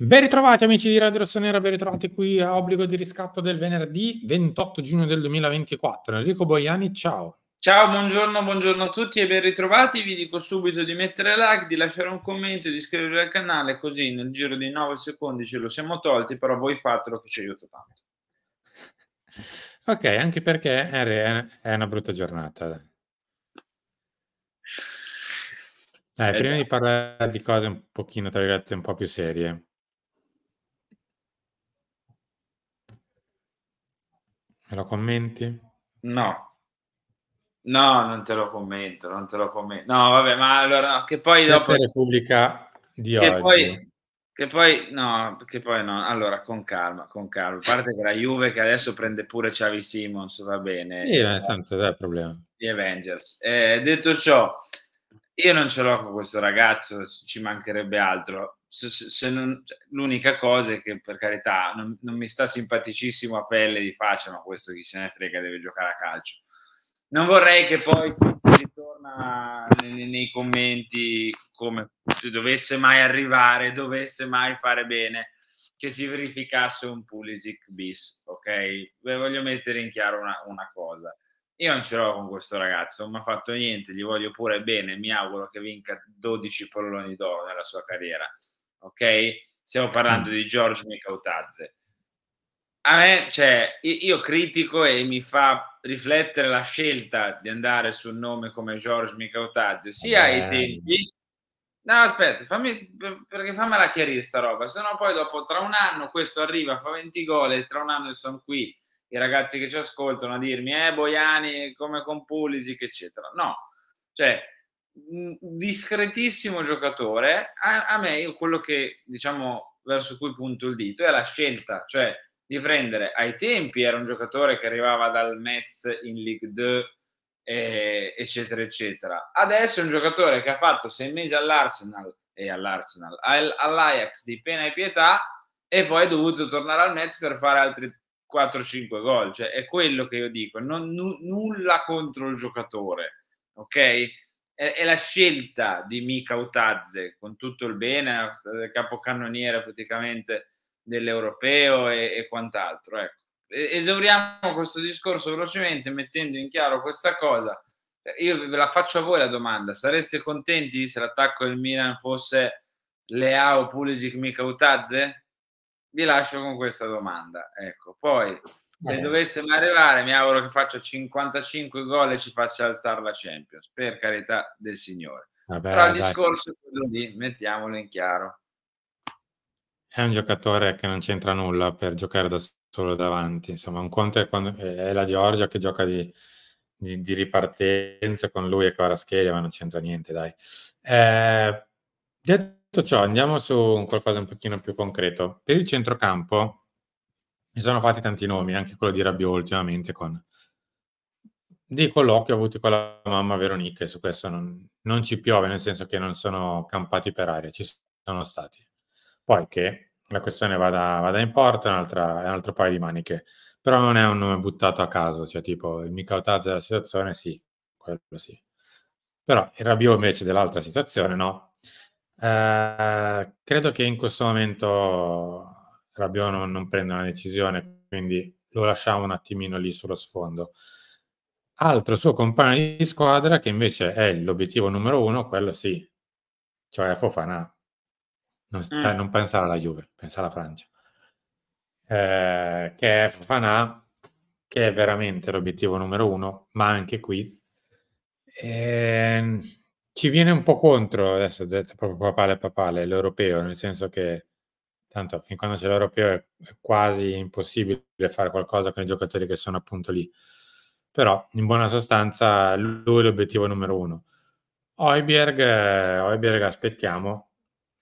Ben ritrovati amici di Radio Rossonera, ben ritrovati qui a Obbligo di Riscatto del venerdì 28 giugno del 2024. Enrico Boiani, ciao. Ciao, buongiorno a tutti e ben ritrovati. Vi dico subito di mettere like, di lasciare un commento e di iscrivervi al canale, così nel giro di 9 secondi ce lo siamo tolti, però voi fatelo che ci aiuta tanto. Ok, anche perché è una brutta giornata. Prima Già. di parlare di cose un pochino, tra virgolette, un po' più serie, me lo commenti? No. No, non te lo commento, non te lo no, vabbè, ma allora no, che poi Questa dopo è Repubblica di che poi oggi. no, allora con calma, con calma. A parte che la Juve che adesso prende pure Xavi Simons, va bene, Sì, tanto dov'è il problema? gli Avengers. Detto ciò, io non ce l'ho con questo ragazzo, ci mancherebbe altro. Se non cioè, l'unica cosa è che, per carità, non mi sta simpaticissimo a pelle di faccia, ma questo chi se ne frega, deve giocare a calcio. Non vorrei che poi ritorna nei commenti, come se dovesse mai arrivare, dovesse mai fare bene, che si verificasse un Pulisic bis, ok? Voglio mettere in chiaro una cosa. Io non ce l'ho con questo ragazzo, non m'ha fatto niente, gli voglio pure bene, mi auguro che vinca 12 palloni d'oro nella sua carriera, okay? Stiamo parlando di George Mikautadze. A me cioè, io critico e mi fa riflettere la scelta di andare sul nome come George Mikautadze, sia ai Vabbè, tempi. No, aspetta, perché fammela chiarire sta roba, se no poi dopo tra un anno questo arriva, fa 20 gol e tra un anno son qui i ragazzi che ci ascoltano a dirmi: Boiani come con Pulisic", eccetera. No, cioè, discretissimo giocatore. A me, io quello che diciamo verso cui punto il dito è la scelta, cioè di prendere, ai tempi era un giocatore che arrivava dal Metz in Ligue 2, eccetera, eccetera. Adesso è un giocatore che ha fatto 6 mesi all'Ajax di pena e pietà e poi è dovuto tornare al Metz per fare altri 4-5 gol. Cioè, è quello che io dico, nulla contro il giocatore, ok? È la scelta di Mikautadze, con tutto il bene, capocannoniere praticamente dell'Europeo e quant'altro. Ecco. Esauriamo questo discorso velocemente mettendo in chiaro questa cosa. Io ve la faccio a voi la domanda: sareste contenti se l'attacco del Milan fosse Leao, Pulisic, Mikautadze? Vi lascio con questa domanda. Ecco. Poi, se dovesse mai arrivare, mi auguro che faccia 55 gol e ci faccia alzare la Champions, per carità del Signore. Però il vabbè, dai. discorso è quello di mettiamolo in chiaro. È un giocatore che non c'entra nulla per giocare da solo davanti. Insomma, un conto è, quando, è la Georgia che gioca di ripartenza con lui e Kvaratskhelia, ma non c'entra niente, dai. Detto ciò, andiamo su qualcosa un pochino più concreto. Per il centrocampo mi sono fatti tanti nomi, anche quello di Rabiot ultimamente, con dei colloqui avuti con la mamma Veronica, e su questo non ci piove, nel senso che non sono campati per aria, ci sono stati. Poi che la questione vada in porto è un altro paio di maniche, però non è un nome buttato a caso, cioè tipo il Mikautadze della situazione sì, quello sì. Però il Rabiot invece dell'altra situazione no. Credo che in questo momento Rabiot non prenda una decisione, quindi lo lasciamo un attimino lì sullo sfondo. Altro suo compagno di squadra che invece è l'obiettivo numero uno, quello sì, cioè Fofana. Non pensare alla Juve, pensa alla Francia. Che è Fofana, che è veramente l'obiettivo numero uno, ma anche qui ehm, ci viene un po' contro, adesso ho detto proprio papale, l'europeo, nel senso che tanto fin quando c'è l'europeo è quasi impossibile fare qualcosa con i giocatori che sono appunto lì. Però, in buona sostanza, lui è l'obiettivo numero uno. Højbjerg aspettiamo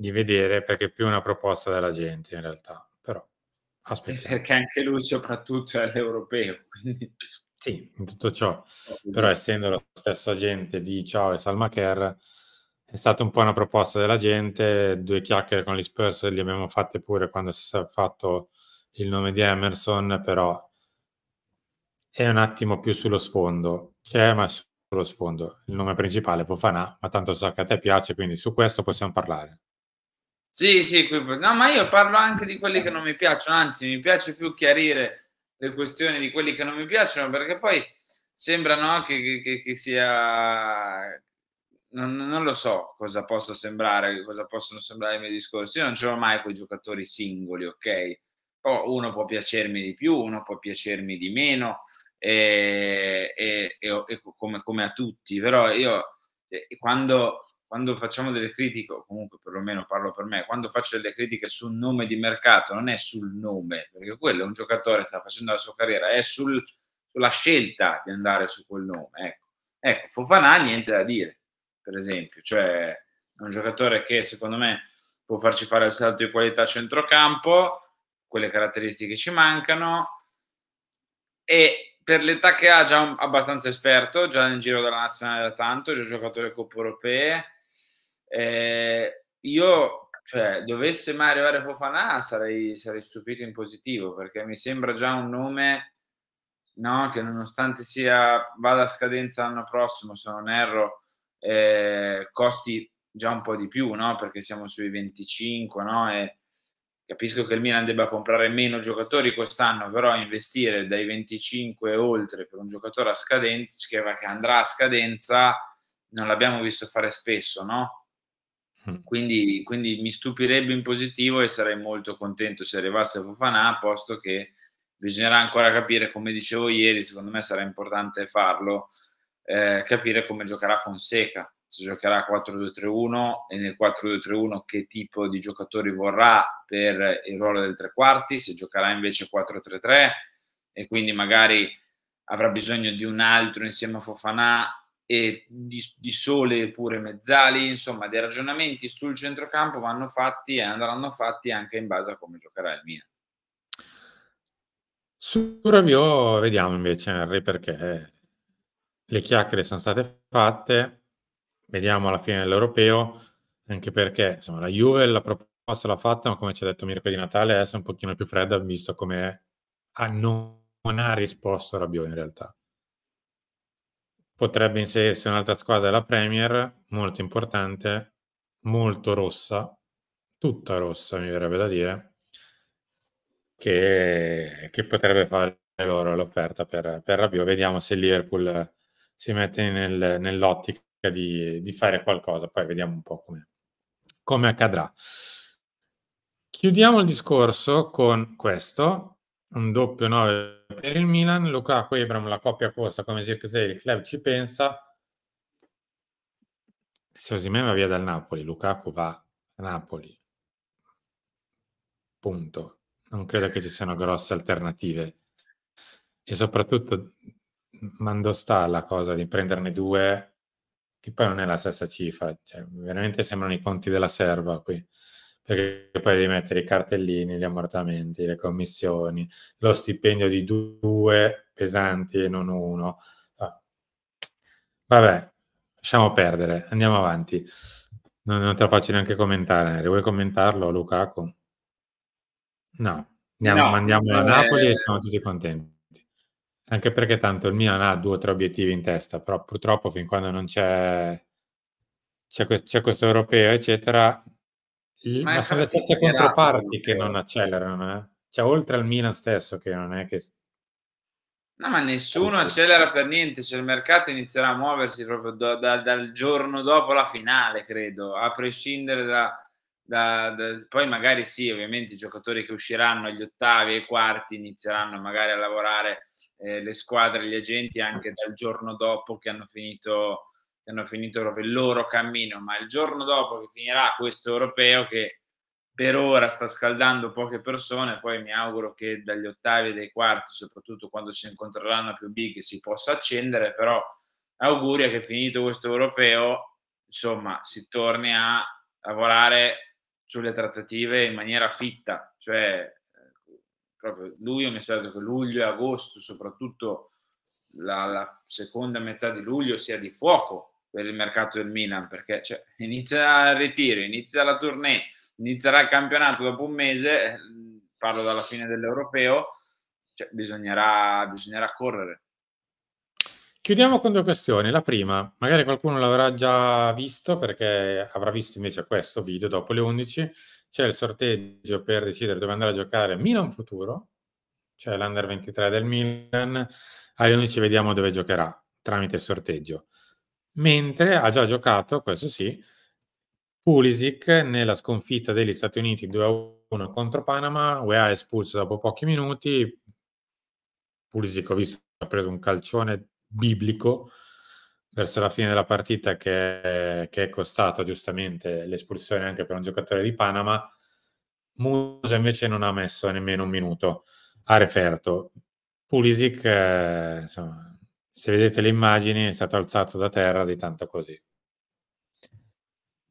di vedere perché è più una proposta della gente in realtà, però aspettiamo. Perché anche lui soprattutto è all'europeo, quindi Sì, in tutto ciò, però così. essendo lo stesso agente di Ciao e Salmaker, è stata un po' una proposta della gente, 2 chiacchiere con gli Spurs le abbiamo fatte pure quando si è fatto il nome di Emerson, però è un attimo più sullo sfondo. C'è, ma sullo sfondo. Il nome principale è Fofana, ma tanto so che a te piace, quindi su questo possiamo parlare. Sì, sì, no, ma io parlo anche di quelli che non mi piacciono, anzi mi piace più chiarire le questioni di quelli che non mi piacciono, perché poi sembra, no, che sia non lo so cosa possa sembrare, cosa possono sembrare i miei discorsi. Io non ce l'ho mai coi giocatori singoli, okay, uno può piacermi di più, uno può piacermi di meno, come a tutti, però io, quando facciamo delle critiche, o comunque perlomeno parlo per me, quando faccio delle critiche sul nome di mercato, non è sul nome, perché quello è un giocatore, sta facendo la sua carriera, è sulla scelta di andare su quel nome, ecco. Ecco, Fofana niente da dire, per esempio, cioè è un giocatore che secondo me può farci fare il salto di qualità a centrocampo, quelle caratteristiche ci mancano, e per l'età che ha già abbastanza esperto, già nel giro della nazionale da tanto, già giocato le coppe europee. Io, cioè, dovesse mai arrivare Fofana sarei stupito in positivo, perché mi sembra già un nome, no, che nonostante vada a scadenza l'anno prossimo, se non erro, costi già un po' di più, no, perché siamo sui 25, no, e capisco che il Milan debba comprare meno giocatori quest'anno, però investire dai 25 e oltre per un giocatore a scadenza, che andrà a scadenza, non l'abbiamo visto fare spesso, no? Quindi mi stupirebbe in positivo e sarei molto contento se arrivasse Fofana, posto che bisognerà ancora capire, come dicevo ieri, secondo me sarà importante farlo, capire come giocherà Fonseca, se giocherà 4-2-3-1 e nel 4-2-3-1 che tipo di giocatori vorrà per il ruolo del tre quarti, se giocherà invece 4-3-3 e quindi magari avrà bisogno di un altro insieme a Fofana e di Sole pure Mezzali, insomma dei ragionamenti sul centrocampo vanno fatti e andranno fatti anche in base a come giocherà il Milan. Su Rabiot vediamo invece Henry, perché le chiacchiere son state fatte, vediamo alla fine dell'Europeo, anche perché insomma la Juve la proposta l'ha fatta, ma come ci ha detto Mirko Di Natale adesso è un pochino più fredda, visto come non ha risposto Rabiot in realtà. Potrebbe inserirsi un'altra squadra della Premier, molto importante, molto rossa, tutta rossa mi verrebbe da dire, che potrebbe fare loro l'offerta per Rabiot. Vediamo se il Liverpool si mette nell'ottica di fare qualcosa, poi vediamo un po' come accadrà. Chiudiamo il discorso con questo, un doppio 9 per il Milan, Lukaku e Abraham, la coppia corsa come Zirkzee, il club ci pensa. Se Osimhen va via dal Napoli, Lukaku va a Napoli. Punto. Non credo che ci siano grosse alternative. E soprattutto, mando sta la cosa di prenderne 2, che poi non è la stessa cifra, cioè veramente sembrano i conti della serva qui, perché poi devi mettere i cartellini, gli ammortamenti, le commissioni, lo stipendio di 2 pesanti e non 1. Vabbè, lasciamo perdere, andiamo avanti. Non te la faccio neanche commentare. Vuoi commentarlo, Lukaku? No, No, mandiamolo a Napoli e siamo tutti contenti. Anche perché tanto il Milan ha 2 o 3 obiettivi in testa, però purtroppo fin quando non c'è questo europeo, eccetera, ma ma sono le infatti stesse finirà controparti che non quell'europeo. accelerano, eh. Cioè oltre al Milan stesso che non è che No, ma nessuno accelera per niente, cioè il mercato inizierà a muoversi proprio dal giorno dopo la finale, credo, a prescindere poi magari sì, ovviamente i giocatori che usciranno agli ottavi e ai quarti inizieranno magari a lavorare, le squadre, gli agenti anche dal giorno dopo che hanno finito proprio il loro cammino, ma il giorno dopo che finirà questo europeo, che per ora sta scaldando poche persone, poi mi auguro che dagli ottavi e dai quarti, soprattutto quando si incontreranno più big, si possa accendere, però auguri a che finito questo europeo, insomma, si torni a lavorare sulle trattative in maniera fitta, cioè proprio luglio, mi aspetto che luglio e agosto, soprattutto la seconda metà di luglio, sia di fuoco per il mercato del Milan, perché cioè, inizia il ritiro, inizia la tournée, inizierà il campionato dopo un mese, parlo dalla fine dell'europeo, cioè bisognerà correre. Chiudiamo con 2 questioni. La prima, magari qualcuno l'avrà già visto perché avrà visto invece questo video dopo le 11, c'è il sorteggio per decidere dove andare a giocare Milan Futuro, cioè l'Under 23 del Milan. Alle 11 vediamo dove giocherà tramite sorteggio. Mentre ha già giocato, questo sì, Pulisic nella sconfitta degli Stati Uniti 2-1 contro Panama, UEA espulso dopo pochi minuti. Pulisic ho visto ha preso un calcione biblico verso la fine della partita che è costato giustamente l'espulsione anche per un giocatore di Panama. Musa invece non ha messo nemmeno un minuto a referto. Pulisic, insomma, se vedete le immagini, è stato alzato da terra di tanto così.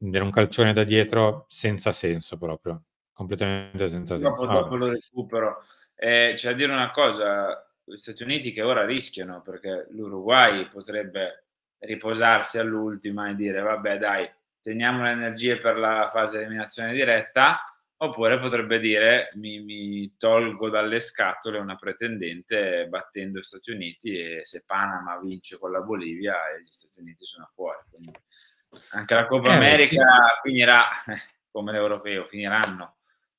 Era un calcione da dietro senza senso proprio, completamente senza senso. Dopo lo recupero. C'è da dire una cosa, gli Stati Uniti che ora rischiano, perché l'Uruguay potrebbe riposarsi all'ultima e dire: "Vabbè dai, teniamo le energie per la fase eliminazione diretta", oppure potrebbe dire: "Mi tolgo dalle scatole una pretendente battendo gli Stati Uniti e se Panama vince con la Bolivia, gli Stati Uniti sono fuori". Quindi anche la Coppa Beh, sì. America finirà come l'Europeo, finiranno.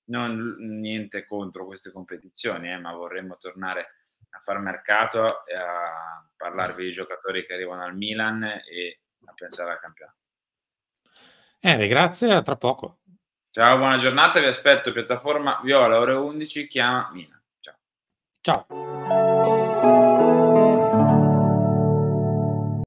Non niente contro queste competizioni, ma vorremmo tornare a far mercato e a parlarvi di giocatori che arrivano al Milan e a pensare al campionato. Grazie, a tra poco. Ciao, buona giornata, vi aspetto piattaforma Viola ore 11, chiama Milan. Ciao. Ciao.